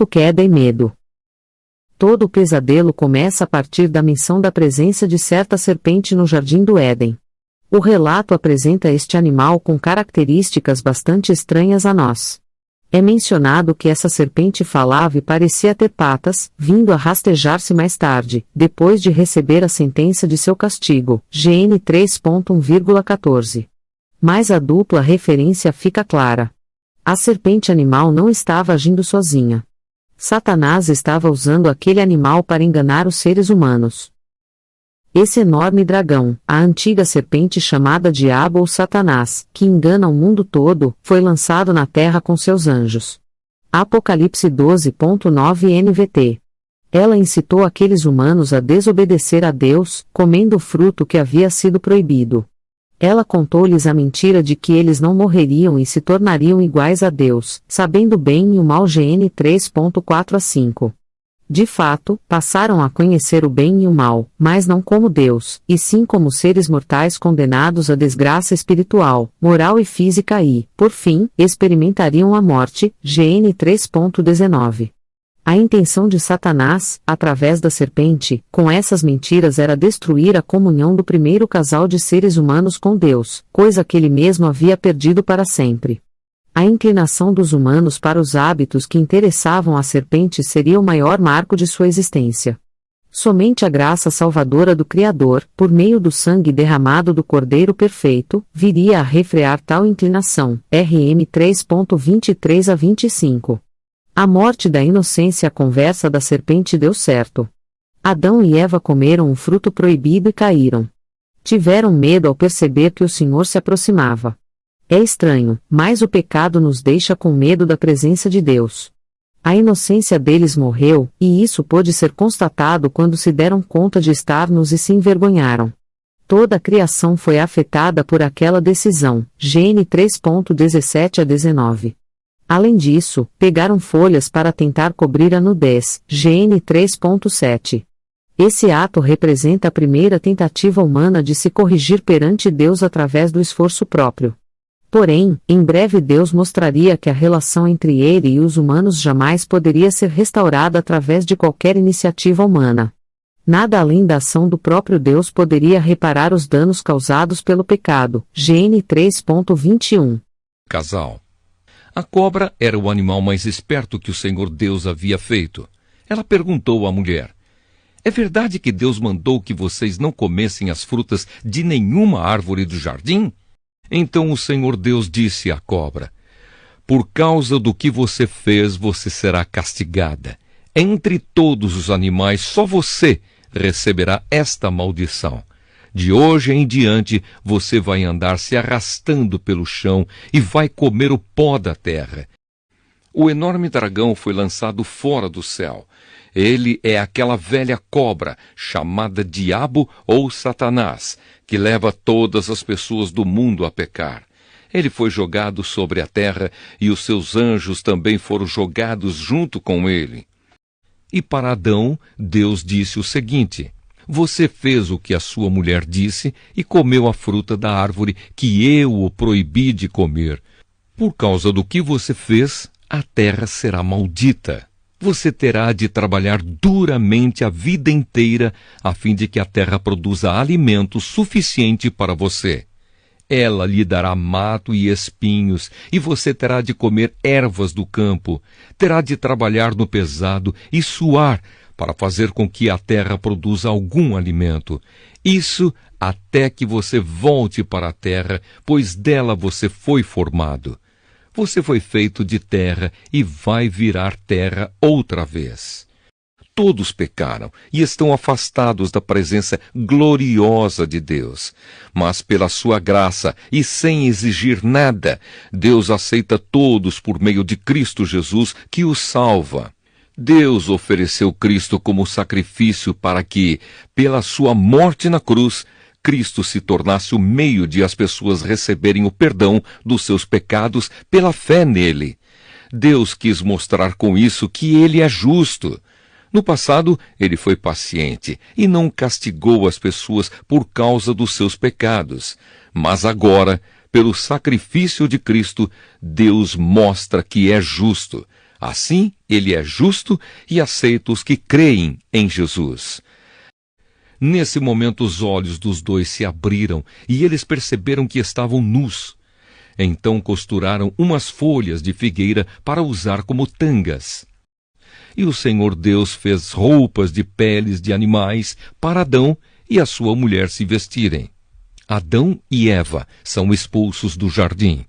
Queda e medo. Todo o pesadelo começa a partir da menção da presença de certa serpente no Jardim do Éden. O relato apresenta este animal com características bastante estranhas a nós. É mencionado que essa serpente falava e parecia ter patas, vindo a rastejar-se mais tarde, depois de receber a sentença de seu castigo, GN 3.1,14. Mas a dupla referência fica clara. A serpente animal não estava agindo sozinha. Satanás estava usando aquele animal para enganar os seres humanos. Esse enorme dragão, a antiga serpente chamada Diabo ou Satanás, que engana o mundo todo, foi lançado na terra com seus anjos. Apocalipse 12.9 NVT. Ela incitou aqueles humanos a desobedecer a Deus, comendo o fruto que havia sido proibido. Ela contou-lhes a mentira de que eles não morreriam e se tornariam iguais a Deus, sabendo o bem e o mal GN 3.4 a 5. De fato, passaram a conhecer o bem e o mal, mas não como Deus, e sim como seres mortais condenados à desgraça espiritual, moral e física e, por fim, experimentariam a morte, GN 3.19. A intenção de Satanás, através da serpente, com essas mentiras era destruir a comunhão do primeiro casal de seres humanos com Deus, coisa que ele mesmo havia perdido para sempre. A inclinação dos humanos para os hábitos que interessavam a serpente seria o maior marco de sua existência. Somente a graça salvadora do Criador, por meio do sangue derramado do Cordeiro Perfeito, viria a refrear tal inclinação, RM 3.23 a 25. A morte da inocência. A conversa da serpente deu certo. Adão e Eva comeram um fruto proibido e caíram. Tiveram medo ao perceber que o Senhor se aproximava. É estranho, mas o pecado nos deixa com medo da presença de Deus. A inocência deles morreu, e isso pôde ser constatado quando se deram conta de estar nus e se envergonharam. Toda a criação foi afetada por aquela decisão, GN 3.17 a 19. Além disso, pegaram folhas para tentar cobrir a nudez, GN 3.7. Esse ato representa a primeira tentativa humana de se corrigir perante Deus através do esforço próprio. Porém, em breve Deus mostraria que a relação entre ele e os humanos jamais poderia ser restaurada através de qualquer iniciativa humana. Nada além da ação do próprio Deus poderia reparar os danos causados pelo pecado, GN 3.21. Casal. A cobra era o animal mais esperto que o Senhor Deus havia feito. Ela perguntou à mulher: é verdade que Deus mandou que vocês não comessem as frutas de nenhuma árvore do jardim? Então o Senhor Deus disse à cobra: por causa do que você fez, você será castigada. Entre todos os animais, só você receberá esta maldição. De hoje em diante, você vai andar se arrastando pelo chão e vai comer o pó da terra. O enorme dragão foi lançado fora do céu. Ele é aquela velha cobra, chamada Diabo ou Satanás, que leva todas as pessoas do mundo a pecar. Ele foi jogado sobre a terra e os seus anjos também foram jogados junto com ele. E para Adão, Deus disse o seguinte: você fez o que a sua mulher disse e comeu a fruta da árvore que eu o proibi de comer. Por causa do que você fez, a terra será maldita. Você terá de trabalhar duramente a vida inteira a fim de que a terra produza alimento suficiente para você. Ela lhe dará mato e espinhos, e você terá de comer ervas do campo. Terá de trabalhar no pesado e suar para fazer com que a terra produza algum alimento. Isso até que você volte para a terra, pois dela você foi formado. Você foi feito de terra e vai virar terra outra vez. Todos pecaram e estão afastados da presença gloriosa de Deus. Mas pela sua graça e sem exigir nada, Deus aceita todos por meio de Cristo Jesus, que os salva. Deus ofereceu Cristo como sacrifício para que, pela sua morte na cruz, Cristo se tornasse o meio de as pessoas receberem o perdão dos seus pecados pela fé nele. Deus quis mostrar com isso que ele é justo. No passado, ele foi paciente e não castigou as pessoas por causa dos seus pecados. Mas agora, pelo sacrifício de Cristo, Deus mostra que é justo. Assim, ele é justo e aceita os que creem em Jesus. Nesse momento, os olhos dos dois se abriram e eles perceberam que estavam nus. Então costuraram umas folhas de figueira para usar como tangas. E o Senhor Deus fez roupas de peles de animais para Adão e a sua mulher se vestirem. Adão e Eva são expulsos do jardim.